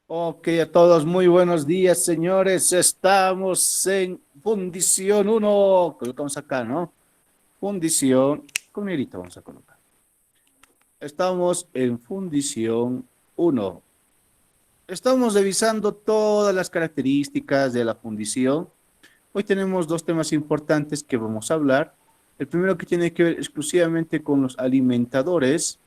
Ok, a todos muy buenos días, señores. Estamos en Fundición uno. Colocamos acá, ¿no? Fundición, con negrito vamos a colocar. Estamos en Fundición uno. Estamos revisando todas las características de la fundición. Hoy tenemos dos temas importantes que vamos a hablar. El primero que tiene que ver exclusivamente con los alimentadores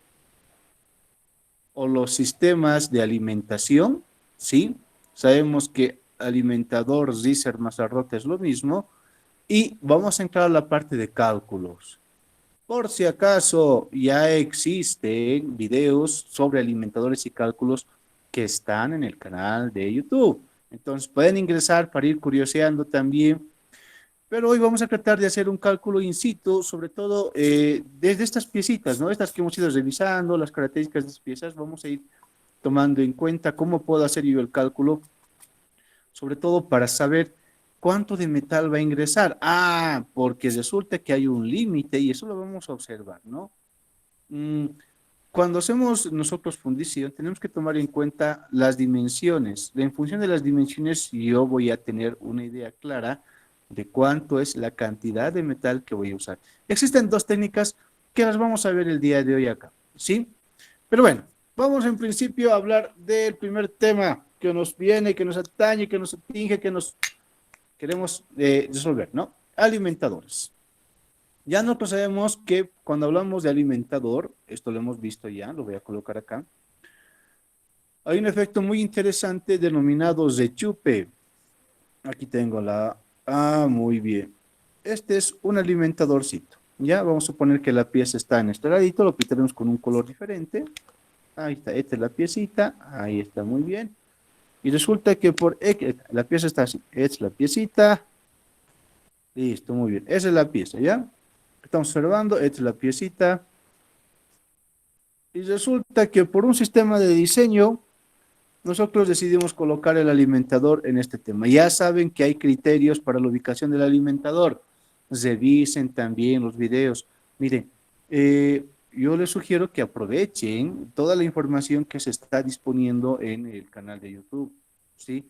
o los sistemas de alimentación, ¿sí? Sabemos que alimentador, Riser, Mazarrote es lo mismo. Y vamos a entrar a la parte de cálculos. Por si acaso ya existen videos sobre alimentadores y cálculos que están en el canal de YouTube. Entonces pueden ingresar para ir curioseando también, pero hoy vamos a tratar de hacer un cálculo in situ, sobre todo desde estas piecitas, ¿no? Estas que hemos ido revisando, las características de estas piezas, vamos a ir tomando en cuenta cómo puedo hacer yo el cálculo, sobre todo para saber cuánto de metal va a ingresar. Ah, porque resulta que hay un límite y eso lo vamos a observar, ¿no? Mm, Cuando hacemos nosotros fundición, tenemos que tomar en cuenta las dimensiones. En función de las dimensiones, yo voy a tener una idea clara de cuánto es la cantidad de metal que voy a usar. Existen dos técnicas que las vamos a ver el día de hoy acá, ¿sí? Pero bueno, vamos en principio a hablar del primer tema que nos viene, que nos atañe, que nos atinge, que nos queremos resolver, ¿no? Alimentadores. Ya nosotros sabemos que cuando hablamos de alimentador, esto lo hemos visto ya, lo voy a colocar acá, hay un efecto muy interesante denominado rechupe. Aquí tengo la... Ah, muy bien. Este es un alimentadorcito. Ya, vamos a suponer que la pieza está en este ladito, lo pintaremos con un color diferente. Ahí está, esta es la piecita, ahí está muy bien. Y resulta que la pieza está así, esta es la piecita, listo, muy bien. Esa es la pieza, ¿ya? Estamos observando, esta es la piecita. Y resulta que por un sistema de diseño, nosotros decidimos colocar el alimentador en este tema. Ya saben que hay criterios para la ubicación del alimentador. Revisen también los videos. Miren, yo les sugiero que aprovechen toda la información que se está disponiendo en el canal de YouTube, ¿sí?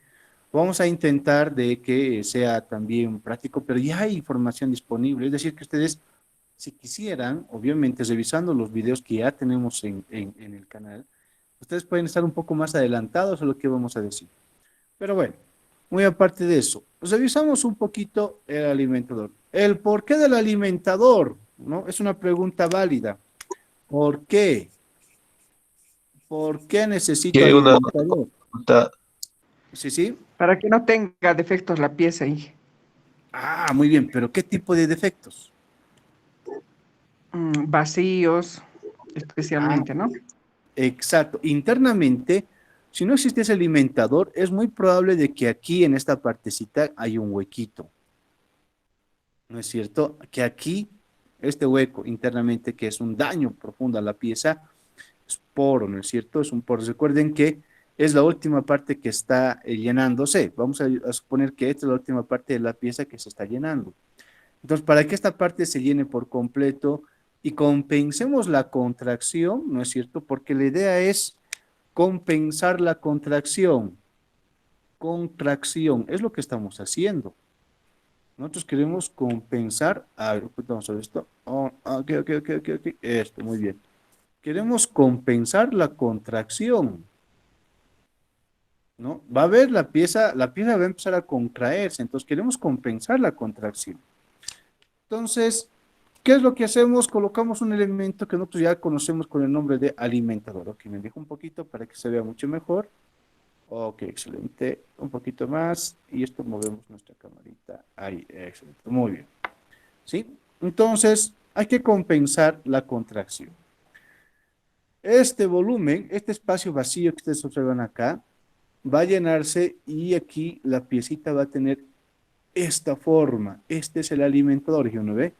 Vamos a intentar de que sea también práctico, pero ya hay información disponible. Es decir, que ustedes, si quisieran, obviamente revisando los videos que ya tenemos en el canal, ustedes pueden estar un poco más adelantados a lo que vamos a decir. Pero bueno, muy aparte de eso, pues revisamos un poquito el alimentador. El porqué del alimentador, ¿no? Es una pregunta válida. ¿Por qué? ¿Por qué necesito Que una alimentador? consulta, Sí, sí. Para que no tenga defectos la pieza ahí. Ah, muy bien, pero ¿qué tipo de defectos? Vacíos, Ah, especialmente, ¿no? exacto. Internamente, si no existe ese alimentador, es muy probable de que aquí en esta partecita hay un huequito. ¿No es cierto? Que aquí, este hueco internamente, que es un daño profundo a la pieza, es poro, ¿no es cierto? Es un poro. Recuerden que es la última parte que está llenándose. Vamos a suponer que esta es la última parte de la pieza que se está llenando. Entonces, para que esta parte se llene por completo y compensemos la contracción, ¿no es cierto? Porque la idea es compensar la contracción. Contracción, es lo que estamos haciendo. Nosotros queremos compensar. A ver, vamos a ver esto. Oh, ok, ok, ok, ok, ok. Esto, muy bien. Queremos compensar la contracción, ¿no? Va a haber la pieza va a empezar a contraerse, entonces queremos compensar la contracción. Entonces, ¿qué es lo que hacemos? Colocamos un elemento que nosotros ya conocemos con el nombre de alimentador. Ok, me dejo un poquito para que se vea mucho mejor. Ok, excelente. Un poquito más. Y esto movemos nuestra camarita. Ahí, excelente. Muy bien. ¿Sí? Entonces, hay que compensar la contracción. Este volumen, este espacio vacío que ustedes observan acá, va a llenarse y aquí la piecita va a tener esta forma. Este es el alimentador, ¿sí uno ve?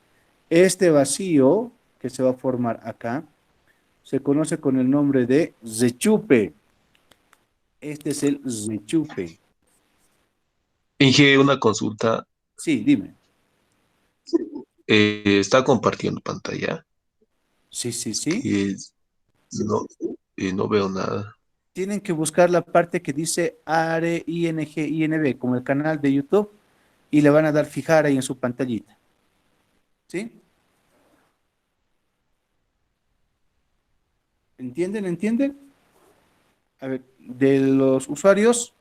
Este vacío que se va a formar acá se conoce con el nombre de rechupe. Este es el rechupe. Inge, una consulta, Sí, dime. está compartiendo pantalla, Sí, sí, es sí. que no, no veo nada. tienen que buscar la parte que dice ARE ING INB, como el canal de YouTube, y le van a dar fijar ahí en su pantallita. ¿Sí? ¿Entienden? ¿Entienden? A ver, de los usuarios,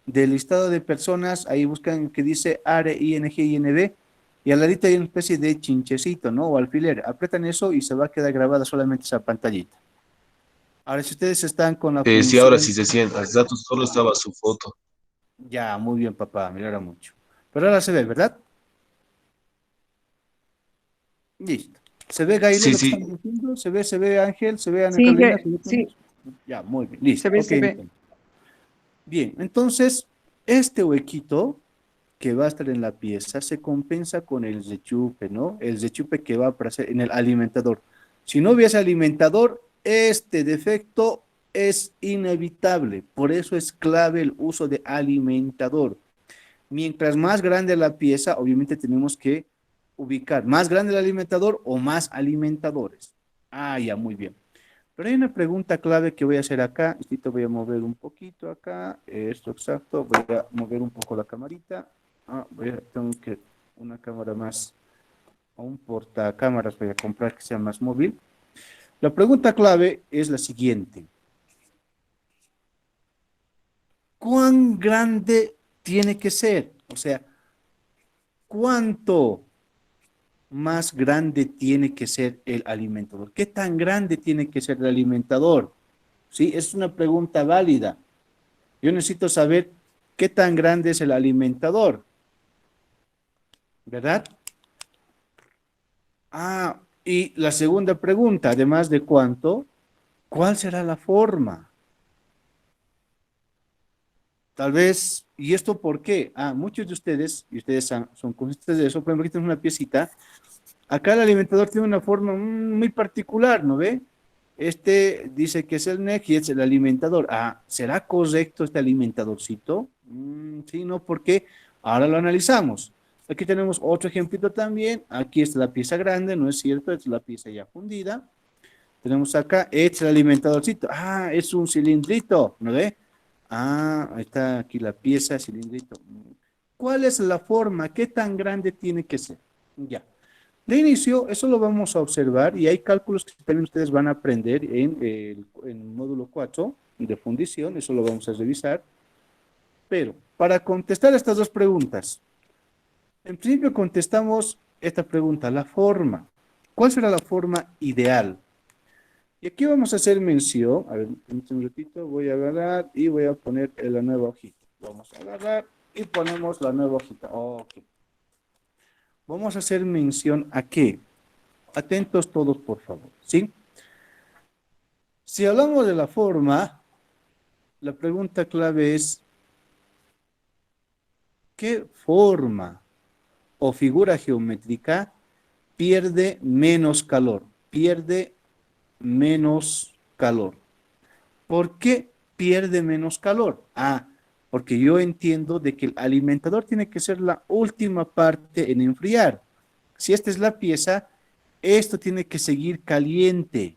del listado de personas, ahí buscan que dice ARE ING INB, y al ladito hay una especie de chinchecito, ¿no? O alfiler. Apretan eso y se va a quedar grabada solamente esa pantallita. Ahora, si ustedes están con la Sí, ahora sí función, se sienta. Hace rato solo estaba su foto. ya, muy bien, papá, me alegra mucho. Pero ahora se ve, ¿verdad? Listo. ¿Se ve, Gaile, Sí, lo que sí, estamos diciendo? ¿Se ve Ángel? ¿Se ve Ana Sí, Carolina? ¿Se ve sí, todos? Ya, muy bien, listo. se ve, Ok, se ve. entonces. Bien, entonces, este huequito que va a estar en la pieza se compensa con el rechupe, ¿no? El rechupe que va a aparecer en el alimentador. Si no hubiese alimentador, este defecto es inevitable. Por eso es clave el uso de alimentador. Mientras más grande la pieza, obviamente tenemos que ubicar más grande el alimentador o más alimentadores. Ah, ya, muy bien. Pero hay una pregunta clave que voy a hacer acá. Y te voy a mover un poquito acá. Esto exacto. Voy a mover un poco la camarita. Tengo que una cámara más, o un portacámaras voy a comprar que sea más móvil. La pregunta clave es la siguiente. ¿Cuán grande tiene que ser? O sea, ¿cuánto más grande tiene que ser el alimentador? ¿Qué tan grande tiene que ser el alimentador? Sí, es una pregunta válida. Yo necesito saber qué tan grande es el alimentador, ¿verdad? Y la segunda pregunta, además de cuánto, ¿cuál será la forma? Tal vez, ¿y esto por qué? Muchos de ustedes, y ustedes son conscientes de eso, por ejemplo, aquí tenemos una piecita. Acá el alimentador tiene una forma muy particular, ¿no ve? Este dice que es el NEC y es el alimentador. ¿Será correcto este alimentadorcito? Sí, no, porque ahora lo analizamos. Aquí tenemos otro ejemplito también. Aquí está la pieza grande, ¿no es cierto? Esta es la pieza ya fundida. Tenemos acá, este es el alimentadorcito. Es un cilindrito, ¿no ve? Ahí está aquí la pieza, cilindrito. ¿Cuál es la forma? ¿Qué tan grande tiene que ser? Ya. De inicio, eso lo vamos a observar y hay cálculos que también ustedes van a aprender en módulo 4 de fundición, eso lo vamos a revisar. Pero para contestar estas dos preguntas, en principio contestamos esta pregunta, la forma. ¿Cuál será la forma ideal? Y aquí vamos a hacer mención, a ver, un ratito, voy a agarrar y voy a poner la nueva hojita. Vamos a agarrar y ponemos la nueva hojita. Ok. Vamos a hacer mención a qué. Atentos todos, por favor, ¿sí? Si hablamos de la forma, la pregunta clave es, ¿qué forma o figura geométrica pierde menos calor? Pierde menos calor. ¿Por qué pierde menos calor? Porque yo entiendo de que el alimentador tiene que ser la última parte en enfriar. Si esta es la pieza, esto tiene que seguir caliente.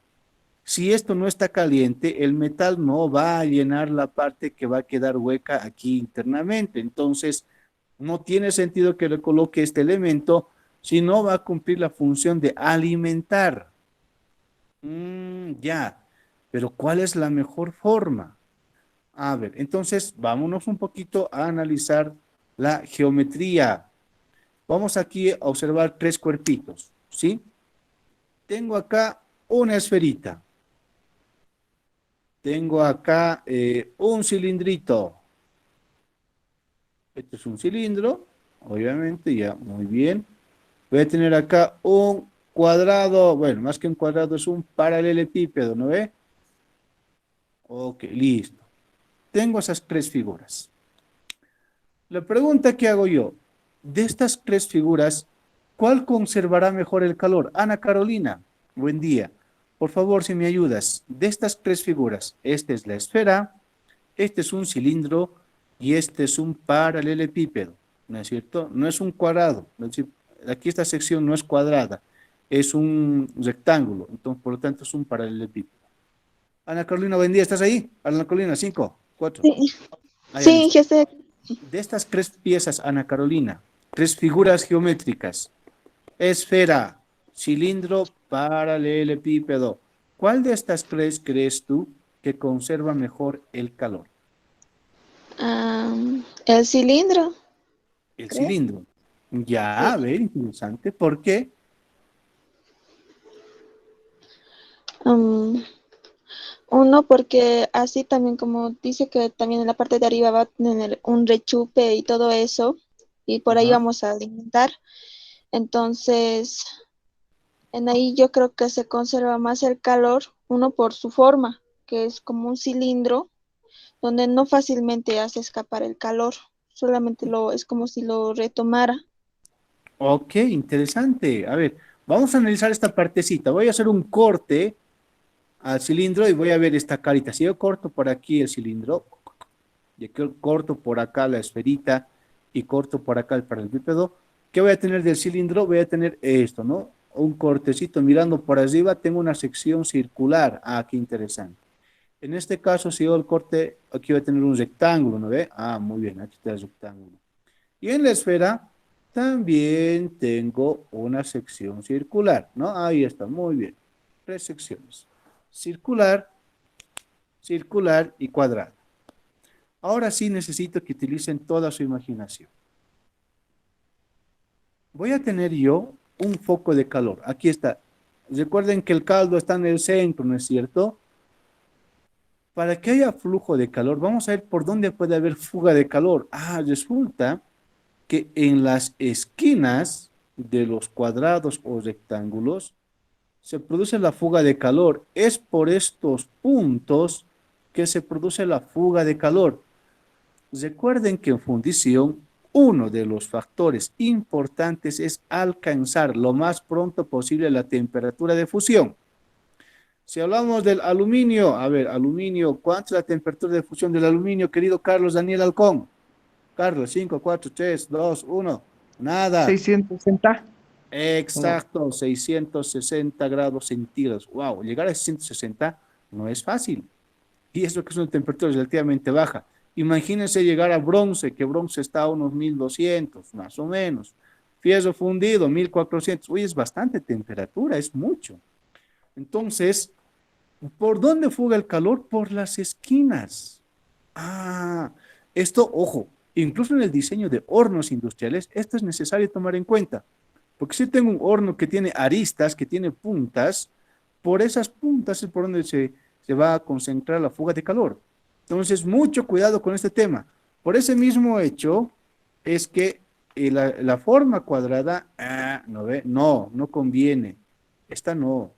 Si esto no está caliente, el metal no va a llenar la parte que va a quedar hueca aquí internamente. Entonces, no tiene sentido que le coloque este elemento si no va a cumplir la función de alimentar. Ya, pero ¿cuál es la mejor forma? A ver, entonces vámonos un poquito a analizar la geometría. Vamos aquí a observar tres cuerpitos, ¿sí? Tengo acá una esferita. Tengo acá un cilindrito. Este es un cilindro, obviamente, ya, muy bien. Voy a tener acá un cuadrado, bueno, más que un cuadrado, es un paralelepípedo, ¿no ve? Ok, listo. Tengo esas tres figuras. La pregunta que hago yo, de estas tres figuras, ¿cuál conservará mejor el calor? Ana Carolina, buen día. Por favor, si me ayudas, de estas tres figuras, esta es la esfera, este es un cilindro y este es un paralelepípedo, ¿no es cierto? No es un cuadrado, es decir, aquí esta sección no es cuadrada, es un rectángulo, entonces por lo tanto es un paralelepípedo. Ana Carolina, buen día, ¿estás ahí? Ana Carolina, 5, 4. Sí, Ah, ya sí, listo. ya sé. De estas tres piezas, Ana Carolina, tres figuras geométricas, esfera, cilindro, paralelepípedo. ¿Cuál de estas tres crees tú que conserva mejor el calor? El cilindro, El creo. cilindro. Ya, Sí. a ver, interesante. ¿Por qué? Am, Uno, porque así también como dice que también en la parte de arriba va a tener un rechupe y todo eso, y por ahí Ajá. vamos a alimentar. Entonces, en ahí yo creo que se conserva más el calor, uno por su forma, que es como un cilindro, donde no fácilmente hace escapar el calor, solamente es como si lo retomara. Ok, interesante. A ver, vamos a analizar esta partecita. Voy a hacer un corte al cilindro y voy a ver esta carita. Si yo corto por aquí el cilindro, y aquí corto por acá la esferita y corto por acá el paralelepípedo, ¿qué voy a tener del cilindro? Voy a tener esto, ¿no? Un cortecito mirando por arriba, tengo una sección circular. Ah, qué interesante. En este caso, si yo el corte, aquí voy a tener un rectángulo, ¿no ve? Ah, muy bien, aquí está el rectángulo. Y en la esfera también tengo una sección circular, ¿no? Ahí está, muy bien. Tres secciones. Circular, circular y cuadrado. Ahora sí necesito que utilicen toda su imaginación. Voy a tener yo un foco de calor. Aquí está. Recuerden que el caldo está en el centro, ¿no es cierto? Para que haya flujo de calor, vamos a ver por dónde puede haber fuga de calor. Ah, resulta que en las esquinas de los cuadrados o rectángulos se produce la fuga de calor. Es por estos puntos que se produce la fuga de calor. Recuerden que en fundición, uno de los factores importantes es alcanzar lo más pronto posible la temperatura de fusión. Si hablamos del aluminio, a ver, aluminio, ¿cuánta es la temperatura de fusión del aluminio, querido Carlos Daniel Alcón? Carlos, 5, 4, 3, 2, 1. Nada. 660. Oh, Exacto, 660 grados centígrados. Wow, llegar a 660 no es fácil. Y eso que es una temperatura relativamente baja. Imagínense llegar a bronce, que bronce está a unos 1200, más o menos. Fierro fundido, 1400. Uy, es bastante temperatura, es mucho. Entonces, ¿por dónde fuga el calor? Por las esquinas. Ah, esto, ojo, incluso en el diseño de hornos industriales, esto es necesario tomar en cuenta. Porque si tengo un horno que tiene aristas, que tiene puntas, por esas puntas es por donde se va a concentrar la fuga de calor. Entonces, mucho cuidado con este tema. Por ese mismo hecho, es que la forma cuadrada, no ve, no, no conviene. Esta no.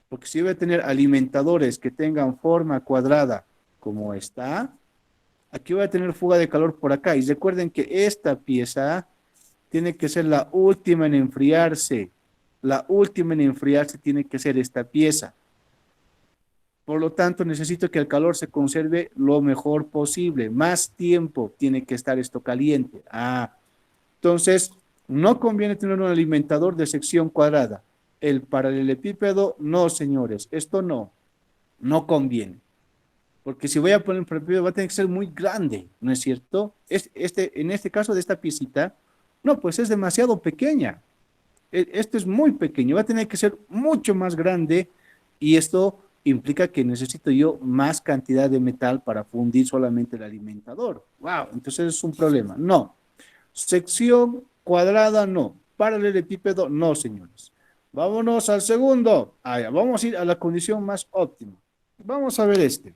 Porque si voy a tener alimentadores que tengan forma cuadrada como esta, aquí voy a tener fuga de calor por acá. Y recuerden que esta pieza tiene que ser la última en enfriarse. La última en enfriarse tiene que ser esta pieza. Por lo tanto, necesito que el calor se conserve lo mejor posible. Más tiempo tiene que estar esto caliente. Ah, entonces, no conviene tener un alimentador de sección cuadrada. El paralelepípedo, no, señores, esto no, no conviene. Porque si voy a poner un paralelepípedo va a tener que ser muy grande, ¿no es cierto? En este caso de esta piecita, no, pues es demasiado pequeña. Esto es muy pequeño, va a tener que ser mucho más grande y esto implica que necesito yo más cantidad de metal para fundir solamente el alimentador. Wow, entonces es un problema. No. Sección cuadrada, no. Paralelepípedo, no, señores. Vámonos al segundo. Vamos a ir a la condición más óptima. Vamos a ver este.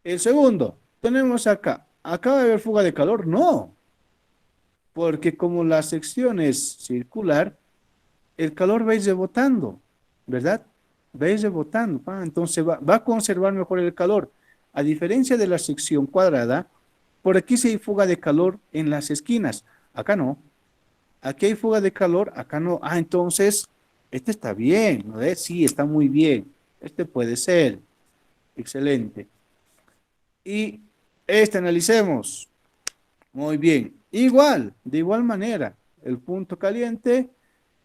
El segundo, tenemos acá. ¿Acaba de haber fuga de calor? No, porque como la sección es circular, el calor va a ir rebotando, ¿verdad? Va a ir rebotando, entonces va a conservar mejor el calor. A diferencia de la sección cuadrada, por aquí sí hay fuga de calor en las esquinas, acá no. Aquí hay fuga de calor, acá no. Ah, entonces, este está bien, ¿no ves? Sí, está muy bien. Este puede ser. Excelente. Y este analicemos. Muy bien. Igual, de igual manera, el punto caliente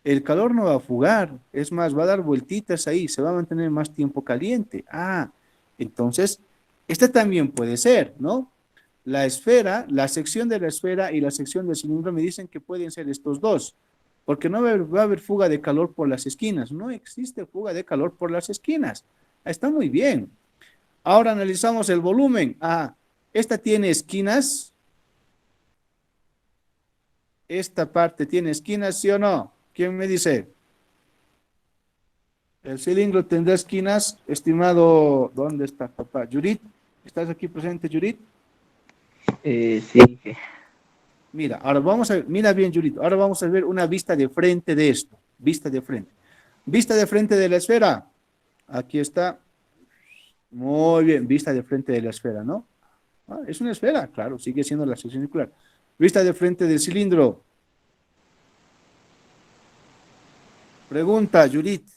El calor no va a fugar, es más, va a dar vueltitas ahí, se va a mantener más tiempo caliente. Entonces, este también puede ser, ¿no? La esfera, la sección de la esfera y la sección del cilindro me dicen que pueden ser estos dos, porque no va a haber fuga de calor por las esquinas, no existe fuga de calor por las esquinas. Está muy bien. Ahora analizamos el volumen. Esta tiene esquinas, esta parte tiene esquinas, ¿sí o no? ¿Quién me dice? El cilindro tendrá esquinas, estimado, ¿dónde está papá? Jurit, ¿estás aquí presente, Jurit? Sí. Mira, ahora vamos a ver, mira bien, Jurit, ahora vamos a ver una vista de frente de esto, vista de frente. Vista de frente de la esfera, aquí está, muy bien, vista de frente de la esfera, ¿no? Es una esfera, claro, sigue siendo la sección circular. Vista de frente del cilindro. Pregunta, Jurit,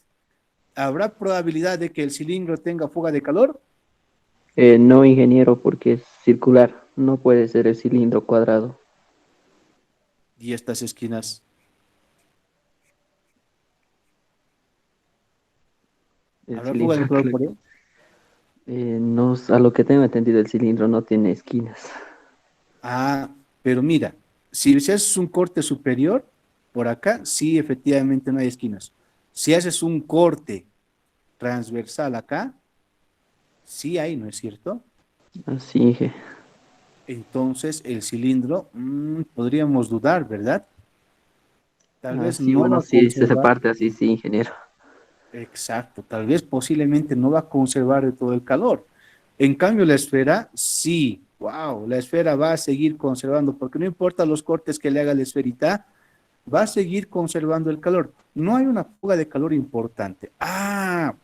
¿habrá probabilidad de que el cilindro tenga fuga de calor? No, ingeniero, porque es circular, no puede ser el cilindro cuadrado. Y estas esquinas. El ¿Habrá fuga de cilindro, calor por él? no, a lo que tengo entendido, el cilindro no tiene esquinas. Pero mira, si haces un corte superior, por acá, sí, efectivamente no hay esquinas. Si haces un corte transversal acá, sí hay, ¿no es cierto? Así, Inge. Entonces, el cilindro, podríamos dudar, ¿verdad? Tal vez Así, no va bueno, a sí, se conservar. parte así, sí, ingeniero. Exacto, tal vez posiblemente no va a conservar de todo el calor. En cambio, la esfera, sí, wow, la esfera va a seguir conservando, porque no importa los cortes que le haga la esferita, va a seguir conservando el calor. No hay una fuga de calor importante. ¿A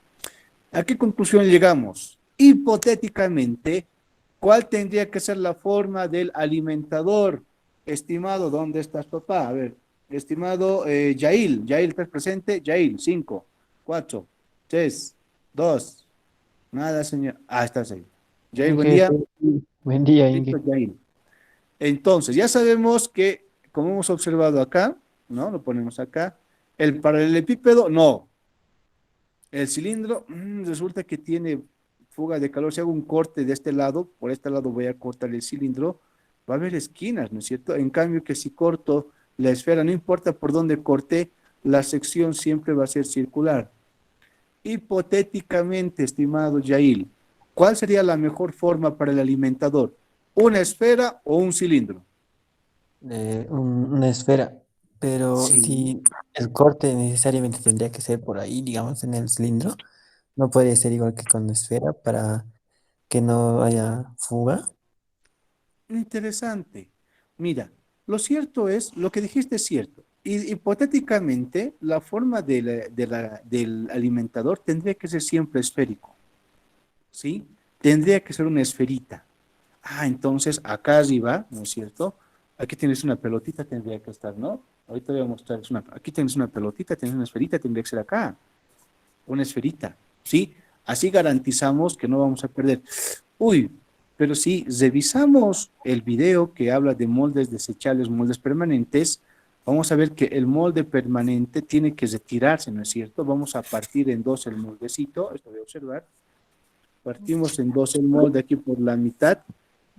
qué conclusión llegamos? Hipotéticamente, ¿cuál tendría que ser la forma del alimentador? Estimado, ¿dónde estás, papá? A ver, estimado Yail, Yail, ¿estás presente? Yail, 5, 4, 3, 2, nada, señor. Estás ahí. Yail, buen Inge, día. buen día, Listo, Inge. Yail. Entonces, ya sabemos que, como hemos observado acá, ¿no? Lo ponemos acá. El paralelepípedo, no. El cilindro, resulta que tiene fuga de calor. Si hago un corte de este lado, por este lado voy a cortar el cilindro, va a haber esquinas, ¿no es cierto? En cambio que si corto la esfera, no importa por dónde corte, la sección siempre va a ser circular. Hipotéticamente, estimado Yail, ¿cuál sería la mejor forma para el alimentador? ¿Una esfera o un cilindro? Una esfera, pero Sí. si el corte necesariamente tendría que ser por ahí, digamos, en el cilindro, no puede ser igual que con la esfera para que no haya fuga. Interesante. Mira, lo cierto es, lo que dijiste es cierto. Hipotéticamente, la forma del alimentador tendría que ser siempre esférico, ¿sí? Tendría que ser una esferita. Entonces acá arriba, ¿no es cierto? Aquí tienes una pelotita, tendría que estar, ¿no? Ahorita voy a mostrar, aquí tienes una pelotita, tienes una esferita, tendría que ser acá, una esferita, ¿sí? Así garantizamos que no vamos a perder. Uy, pero si revisamos el video que habla de moldes desechables, moldes permanentes, vamos a ver que el molde permanente tiene que retirarse, ¿no es cierto? Vamos a partir en dos el moldecito, esto voy a observar, partimos en dos el molde aquí por la mitad.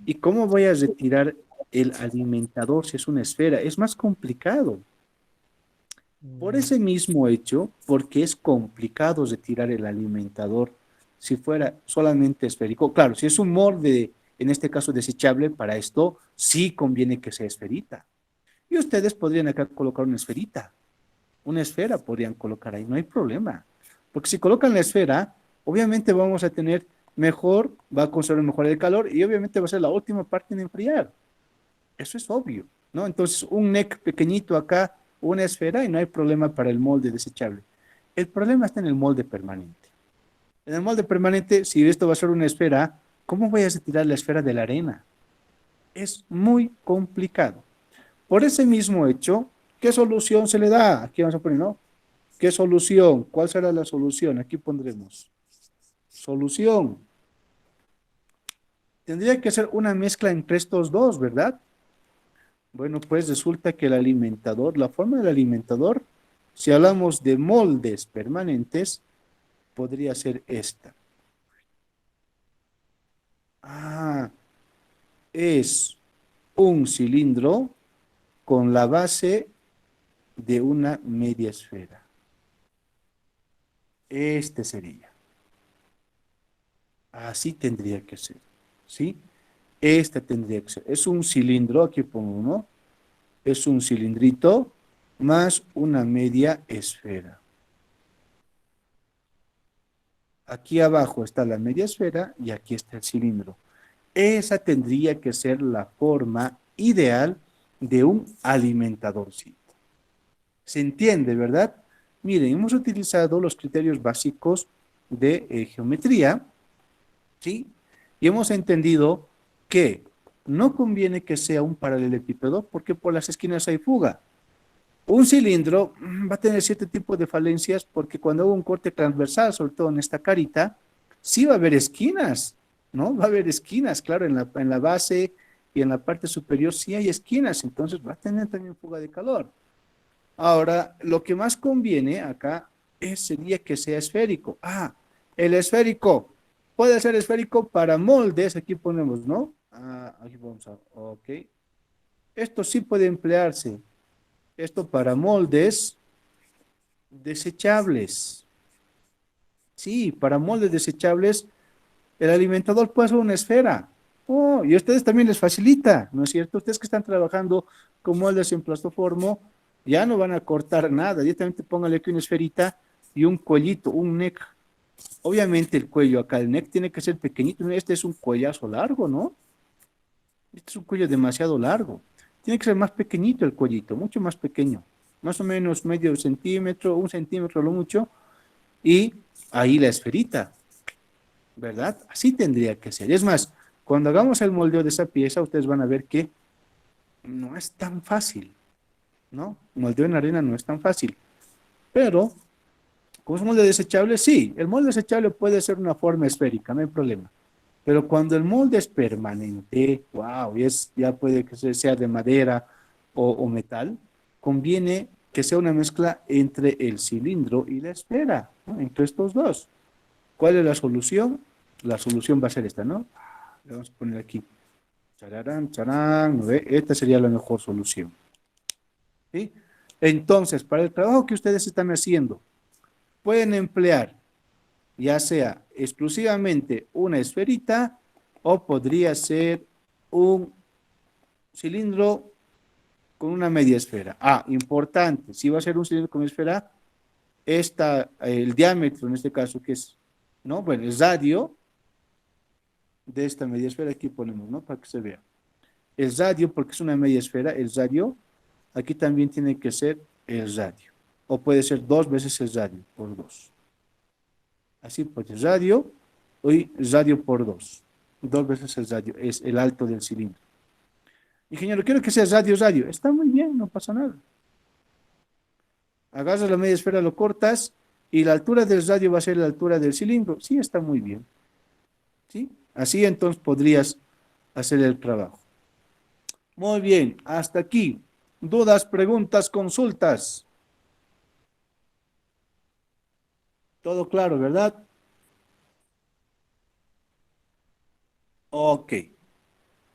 ¿Y cómo voy a retirar el alimentador si es una esfera? Es más complicado. Por Mm, ese mismo hecho, porque es complicado retirar el alimentador si fuera solamente esférico. Claro, si es un molde, en este caso desechable, para esto sí conviene que sea esferita. Y ustedes podrían acá colocar una esferita. Una esfera podrían colocar ahí, no hay problema. Porque si colocan la esfera, obviamente vamos a tener mejor, va a conservar mejor el calor y obviamente va a ser la última parte en enfriar. Eso es obvio, ¿no? Entonces, un neck pequeñito acá, una esfera y no hay problema para el molde desechable. El problema está en el molde permanente. En el molde permanente, si esto va a ser una esfera, ¿cómo voy a retirar la esfera de la arena? Es muy complicado. Por ese mismo hecho, ¿qué solución se le da? Aquí vamos a poner, ¿no? ¿Qué solución? ¿Cuál será la solución? Aquí pondremos. Solución. Tendría que ser una mezcla entre estos dos, ¿verdad? Bueno, pues resulta que el alimentador, la forma del alimentador Si hablamos de moldes permanentes, podría ser esta. Ah, es un cilindro con la base de una media esfera. Este sería. Así tendría que ser, ¿sí? Este tendría que ser. Es un cilindro, aquí pongo uno. Es un cilindrito más una media esfera. Aquí abajo está la media esfera y aquí está el cilindro. Esa tendría que ser la forma ideal de un alimentadorcito. ¿Se entiende, verdad? Miren, hemos utilizado los criterios básicos de geometría, ¿sí? Y hemos entendido que no conviene que sea un paralelepípedo porque por las esquinas hay fuga. Un cilindro va a tener cierto tipo de falencias porque cuando hago un corte transversal, sobre todo en esta carita, sí va a haber esquinas, ¿no? Va a haber esquinas, claro, en la base y en la parte superior sí hay esquinas, entonces va a tener también fuga de calor. Ahora, lo que más conviene acá sería que sea esférico. Ah, el esférico puede ser esférico para moldes, aquí ponemos, ¿no? Ah, aquí vamos a, ok. Esto sí puede emplearse. Esto para moldes desechables. Sí, para moldes desechables, el alimentador puede ser una esfera. Oh, y a ustedes también les facilita, ¿no es cierto? Ustedes que están trabajando con moldes en plastoformo, ya no van a cortar nada. Directamente póngale aquí una esferita y un cuellito, un neck. Obviamente el cuello acá, el neck tiene que ser pequeñito. Este es un cuellazo largo, ¿no? Este es un cuello demasiado largo. Tiene que ser más pequeñito el cuellito, mucho más pequeño. Más o menos medio centímetro, un centímetro lo mucho. Y ahí la esferita, ¿verdad? Así tendría que ser. Es más, cuando hagamos el moldeo de esa pieza, ustedes van a ver que no es tan fácil, ¿no? Moldeo en arena no es tan fácil. Pero, como es molde desechable, sí, el molde desechable puede ser una forma esférica, no hay problema. Pero cuando el molde es permanente, wow, y ya puede que sea de madera o metal, conviene que sea una mezcla entre el cilindro y la esfera, ¿no? Entre estos dos. ¿Cuál es la solución? La solución va a ser esta, ¿no? Le vamos a poner aquí. Chararán, charán, ¿no ve? Esta sería la mejor solución. ¿Sí? Entonces, para el trabajo que ustedes están haciendo, pueden emplear ya sea exclusivamente una esferita o podría ser un cilindro con una media esfera. Ah, importante, si va a ser un cilindro con esfera, el diámetro en este caso que es, ¿no? Bueno, el radio de esta media esfera, aquí ponemos, ¿no? Para que se vea. El radio, porque es una media esfera, el radio, aquí también tiene que ser el radio. O puede ser dos veces el radio, por dos. Así pues, el radio, hoy radio por dos. Dos veces el radio, es el alto del cilindro. Ingeniero, quiero que sea radio, radio. Está muy bien, no pasa nada. Agarras la media esfera, lo cortas y la altura del radio va a ser la altura del cilindro. Sí, está muy bien. ¿Sí? Así entonces podrías hacer el trabajo. Muy bien, hasta aquí. Dudas, preguntas, consultas. Todo claro, ¿verdad? Ok.